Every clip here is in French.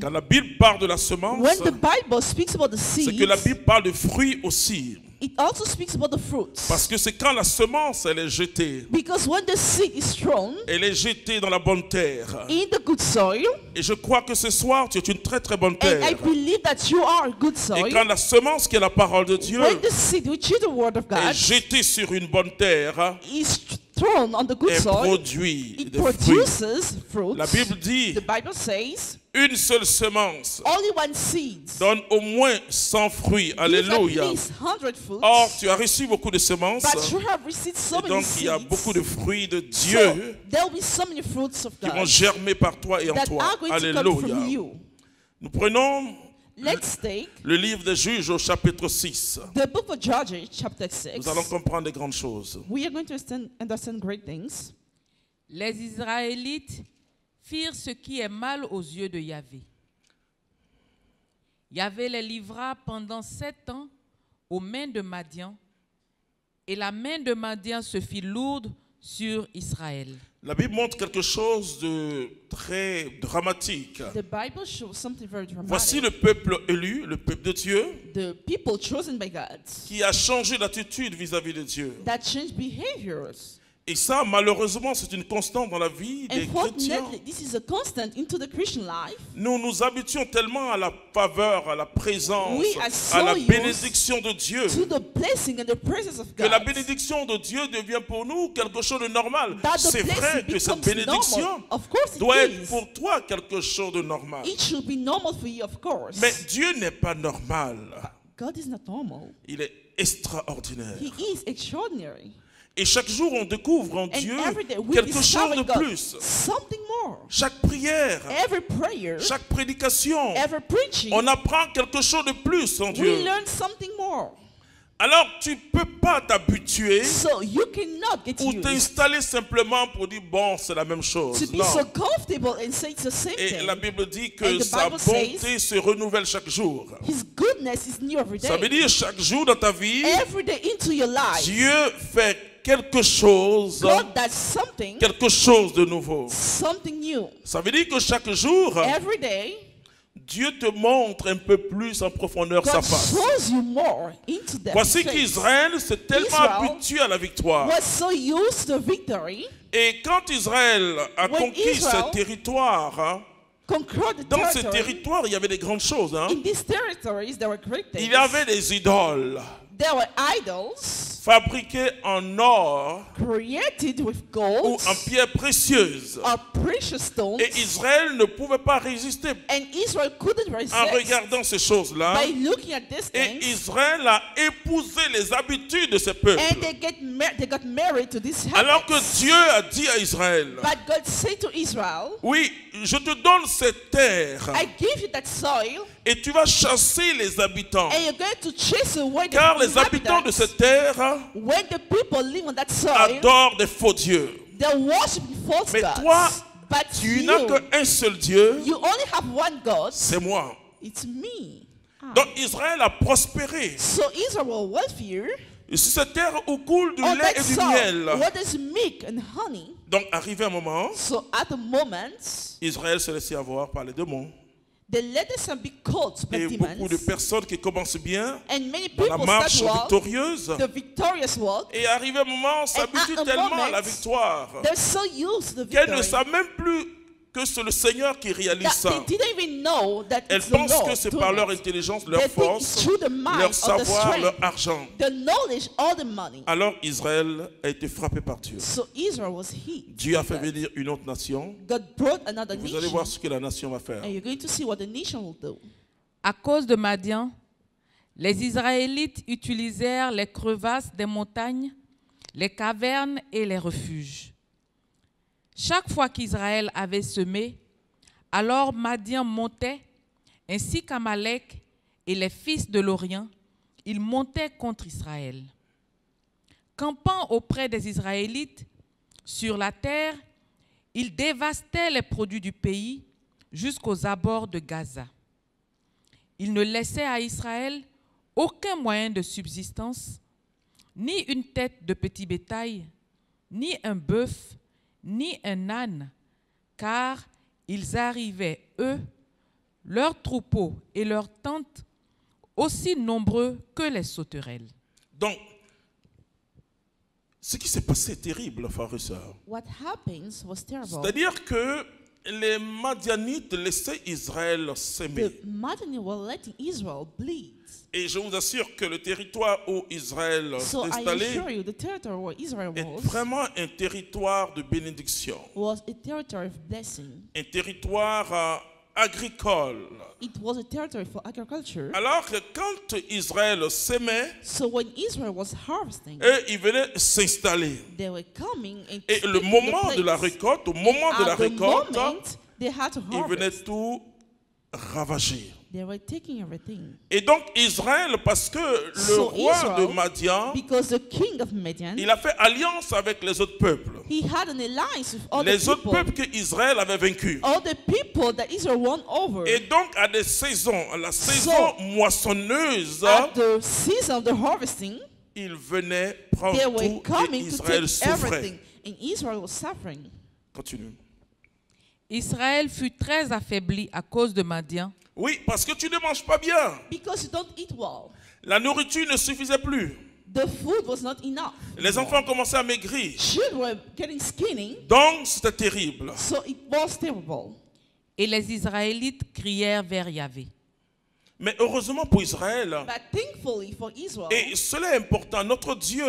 Quand la Bible parle de la semence, when the Bible speaks about the c'est que seeds, la Bible parle de fruits aussi. it also speaks about the fruits. Parce que c'est quand la semence elle est jetée, Because when the seed is thrown elle est jetée dans la bonne terre. in the good soil, Et je crois que ce soir, tu es une très très bonne and terre. I believe that you are a good Et soil, quand la semence qui est la parole de Dieu when the seed, which is the word of est God, jetée sur une bonne terre, is thrown on the good elle soil, produit it des fruits. produces fruits. La Bible dit, The Bible says, une seule semence only one seed donne au moins 100 fruits. gives at Alléluia. least 100 fruits. Or, tu as reçu beaucoup de semences. But you have received so Et many donc, il y a seeds. beaucoup de fruits de So Dieu there will be so many fruits of qui vont God germer par toi et en that toi. are going to come from Alléluia. you. Nous prenons Let's take le livre des Juges au chapitre 6. the book of Judges, chapter 6. Nous allons comprendre des grandes choses. We are going to understand great things. Les Israélites firent ce qui est mal aux yeux de Yahvé. Yahvé les livra pendant 7 ans aux mains de Madian, et la main de Madian se fit lourde sur Israël. La Bible montre quelque chose de très dramatique. The Bible shows something very Voici dramatic. le peuple élu, le peuple de Dieu, The people chosen by God qui a changé d'attitude vis-à-vis de Dieu. that change behaviors. Et ça, malheureusement, c'est une constante dans la vie des chrétiens. Unfortunately, this is a constant into the Christian life. Nous nous habituons tellement à la faveur, à la présence, We are so à la used bénédiction de Dieu, To the blessing and the presence of que la God. bénédiction de Dieu devient pour nous quelque chose de normal. That the C'est vrai blessing que cette becomes bénédiction normal. Of course doit it être is. pour toi quelque chose de normal. It should be normal for you, of course. Mais Dieu n'est pas normal. God is not normal. Il est extraordinaire. He is extraordinary. Et chaque jour, on découvre en And Dieu every day we quelque chose discover de God plus. something more. Chaque prière, Every prayer, chaque prédication, every preaching, on apprend quelque chose de plus en we Dieu. learn something more. Alors, tu ne peux pas t'habituer So you cannot get ou used t'installer simplement pour dire, bon, c'est la même to chose. be Non. so comfortable and say it's the same Et thing. la Bible dit And que the sa Bible bonté se renouvelle chaque jour. His goodness is new every Ça veut day. dire chaque jour dans ta vie, Every day into your life, Dieu fait quelque chose God does something, de nouveau. something new. Ça veut dire que chaque jour, Every day, Dieu te montre un peu plus en profondeur sa God face. shows you more into that Voici face. qu'Israël s'est tellement Israel habitué à la victoire. Was so used to victory, Et quand Israël a When conquis Israel ce territoire, conquered the dans ce territory. territoire, il y avait des grandes choses. In these territories, there were great things. Il y avait des idoles There were idols fabriquées en or created with ou gold en pierres précieuses. or precious stones, Et Israël ne pouvait pas résister and Israel couldn't en resist regardant ces choses-là. by looking at these Et things. Israël a épousé les habitudes de ces peuples. And they got married to these Alors que habits. Dieu a dit à Israël, But God said to Israel, oui, je te donne cette terre I give you that soil, et tu vas chasser les habitants. and you're going to chase away the Car les habitants de inhabitants. cette terre When the people live on that soil, adorent des faux dieux. they're worshiping false Mais gods. toi, But Tu n'as qu'un seul Dieu, you only have one God. c'est moi. It's me. Donc Israël a prospéré. So Israel will welfare Et sur cette terre où coule du on lait that et du soil. miel. What is milk and honey? Donc arrivé un moment, So at the moment, Israël se laissait avoir par les démons. the letters are be called Et by beaucoup de demons. personnes qui commencent bien And many dans la people marche start walk, victorieuse. the victorious walk. Et arrivé un moment, s'habituent at a tellement à la moment, victoire They're so used to the qu'elles ne victory savent même plus que c'est le Seigneur qui réalise that ça. they didn't even know that Elles it's the pensent Lord que c'est doing par leur it. intelligence, leur They think it's force, through the mind leur or the savoir, leur strength, argent. the knowledge or the money. Alors Israël a été frappé par Dieu. So Israel was hit. Dieu a fait venir une autre nation. God brought another Vous allez nation, voir ce que la nation va faire. and you're going to see what the nation will do. À cause de Madian, les Israélites utilisèrent les crevasses des montagnes, les cavernes et les refuges. Chaque fois qu'Israël avait semé, alors Madian montait, ainsi qu'Amalek et les fils de l'Orient, ils montaient contre Israël. Campant auprès des Israélites, sur la terre, ils dévastaient les produits du pays jusqu'aux abords de Gaza. Ils ne laissaient à Israël aucun moyen de subsistance, ni une tête de petit bétail, ni un bœuf, ni un âne, car ils arrivaient, eux, leurs troupeaux et leurs tentes aussi nombreux que les sauterelles. Donc, ce qui s'est passé est terrible, frères et sœurs. What happens was terrible. C'est-à-dire que les Madianites laissaient Israël s'aimer. The Madianites were letting Israel bleed. Et je vous assure que le territoire où Israël s'est So I installé assure you, the territory where Israel est was vraiment un territoire de bénédiction, a territory of blessing. un territoire agricole. It was a territory for agriculture. Alors que quand Israël s'aimait, So when Israel was harvesting, eux, ils venaient s'installer. they were coming and Et le taking moment the de la place. récolte, au moment de la At the récolte, moment, they had to ils venaient harvest. tout ravager. They were taking everything. Et donc Israël, parce que le So roi Israel, de Madian, because the king of Midian, il a fait alliance avec les autres peuples. he had an alliance with all Les the autres people, peuples que Israël avait vaincus. all the people that Israel won over. Et donc à des saisons, à la saison moissonneuse, At the season of the harvesting, ils venaient prendre they were tout et coming to Israël take souffrait. everything, and Israel was suffering. Continue. Israël fut très affaibli à cause de Madian, Oui, parce que tu ne manges pas bien. Because you don't eat well. La nourriture ne suffisait plus. The food was not enough. Les enfants commençaient à maigrir. Children were getting skinny, Donc c'était terrible. so it was terrible. et les Israélites crièrent vers Yahvé. Mais heureusement pour Israël, But thankfully for Israel, et cela est important, notre Dieu,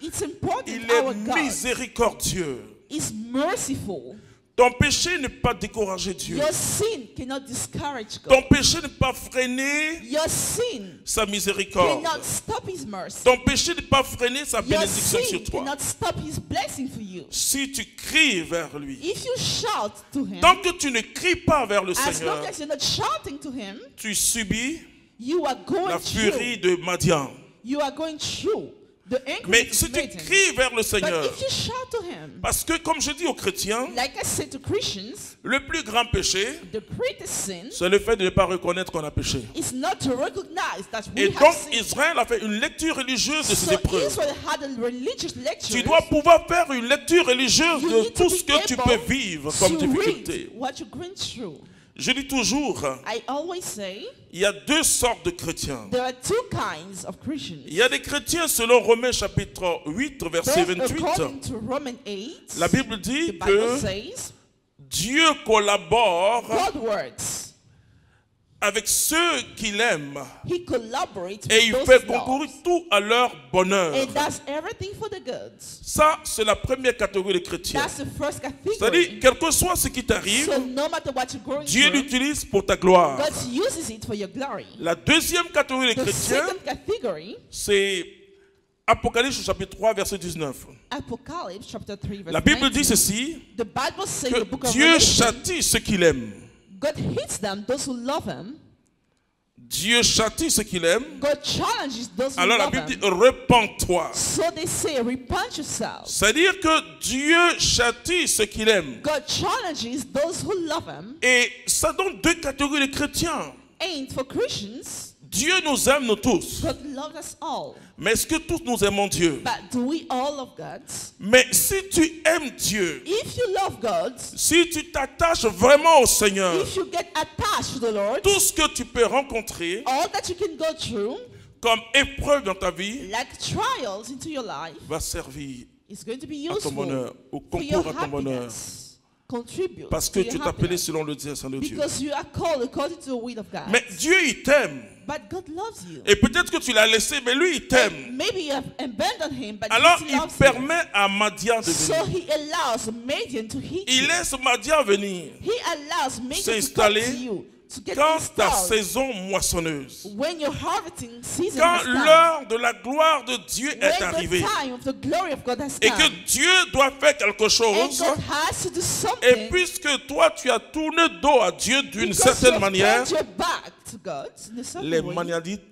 it's important il our est God miséricordieux. is merciful. Ton péché ne peut pas décourager Dieu. Your sin cannot discourage Ton God. péché ne peut pas freiner Your sin sa miséricorde. cannot stop His mercy. Ton péché ne peut pas freiner sa Your bénédiction sin sur toi. cannot stop His blessing for you. Si tu cries vers lui, If you shout to Him, tant que tu ne cries pas vers le as long Seigneur, as you're not shouting to Him, tu subis you are going la furie through. de Madian. You are going through the anger Mais of si tu Satan. cries vers le But Seigneur, if you shout to Him, parce que comme je dis aux chrétiens, like I said to Christians, le plus grand péché, the greatest sin c'est le fait de ne pas reconnaître qu'on a péché. is not to recognize that we Et have donc sinned. Israël a fait une lecture religieuse de ces So épreuves. Israel had a religious Tu lecture dois pouvoir faire une lecture religieuse You de need to tout ce be que tu able peux vivre comme to difficulté. read what you're going through. Je dis toujours, I always say il y a deux sortes de chrétiens. there are two kinds of Christians. Il y a des chrétiens selon Romains chapitre 8, verset First, 28. according to Romans 8, La Bible the dit Bible que says, Dieu collabore God works. avec ceux qu'il aime He collaborates et il with fait those he concourir loves. tout à leur bonheur. And does everything for the good. Ça, c'est la première catégorie de chrétiens. That's the first C'est-à-dire, category. quel que soit ce qui t'arrive, So no matter what you're going Dieu through, l'utilise pour ta gloire. God uses it for your glory. La deuxième catégorie de The chrétiens, second category, c'est Apocalypse chapitre 3, verset 19. Apocalypse chapter 3 verse La Bible 19. dit ceci, The Bible says in the book que of Dieu Revelation, châtie ceux qu'il aime. God hates them, those who love Him. Dieu châtie ceux qu'il aime. God challenges those who Alors la love Bible Him. dit, repens-toi. So they say, repent yourself. C'est-à-dire que Dieu châtie ceux qu'il aime. God challenges those who love Him. Et ça donne deux catégories de chrétiens. And for Christians, Dieu nous aime, nous tous. God loves us all. Mais est-ce que tous nous aimons Dieu? But do we all love God? Mais si tu aimes Dieu, If you love God, si tu t'attaches vraiment au Seigneur, if you get attached to the Lord, tout ce que tu peux rencontrer all that you can go through, comme épreuve dans ta vie like trials into your life, va servir is going to be à ton useful bonheur, au for your concours à ton bonheur. happiness. Contribute Parce to que your tu es appelé happiness. selon le dessein de Dieu. Because you are called according to the will of God. Mais Dieu, il t'aime. But God loves you. Et peut-être que tu l'as laissé, mais lui, il t'aime. Maybe you have abandoned Him, but Alors, He il loves you. permet à Madian de So venir. He allows Midian to hit Il you. laisse Madian venir He allows Midian to come s'installer to you, to get quand ta installed. saison moissonneuse, When your harvesting season quand has come, l'heure de la gloire de Dieu est when arrivée, the time of the glory of God has et come, que Dieu doit faire quelque and chose, God has to do et something, puisque toi tu as tourné dos à Dieu d'une because certaine you have manière, turned your back to God, in a certain les way, Madianites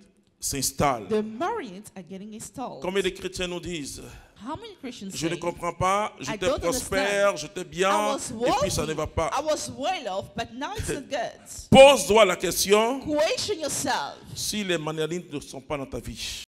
s'installent. the Marines are getting installed. Combien de chrétiens nous disent, How many Christians je ne say, comprends pas, I j'étais don't prospère, understand. j'étais I bien, was et puis ça ne wealthy, va pas. I was well off, but now it's not good. Pose-toi la question, Question yourself. si les Madianites ne sont pas dans ta vie,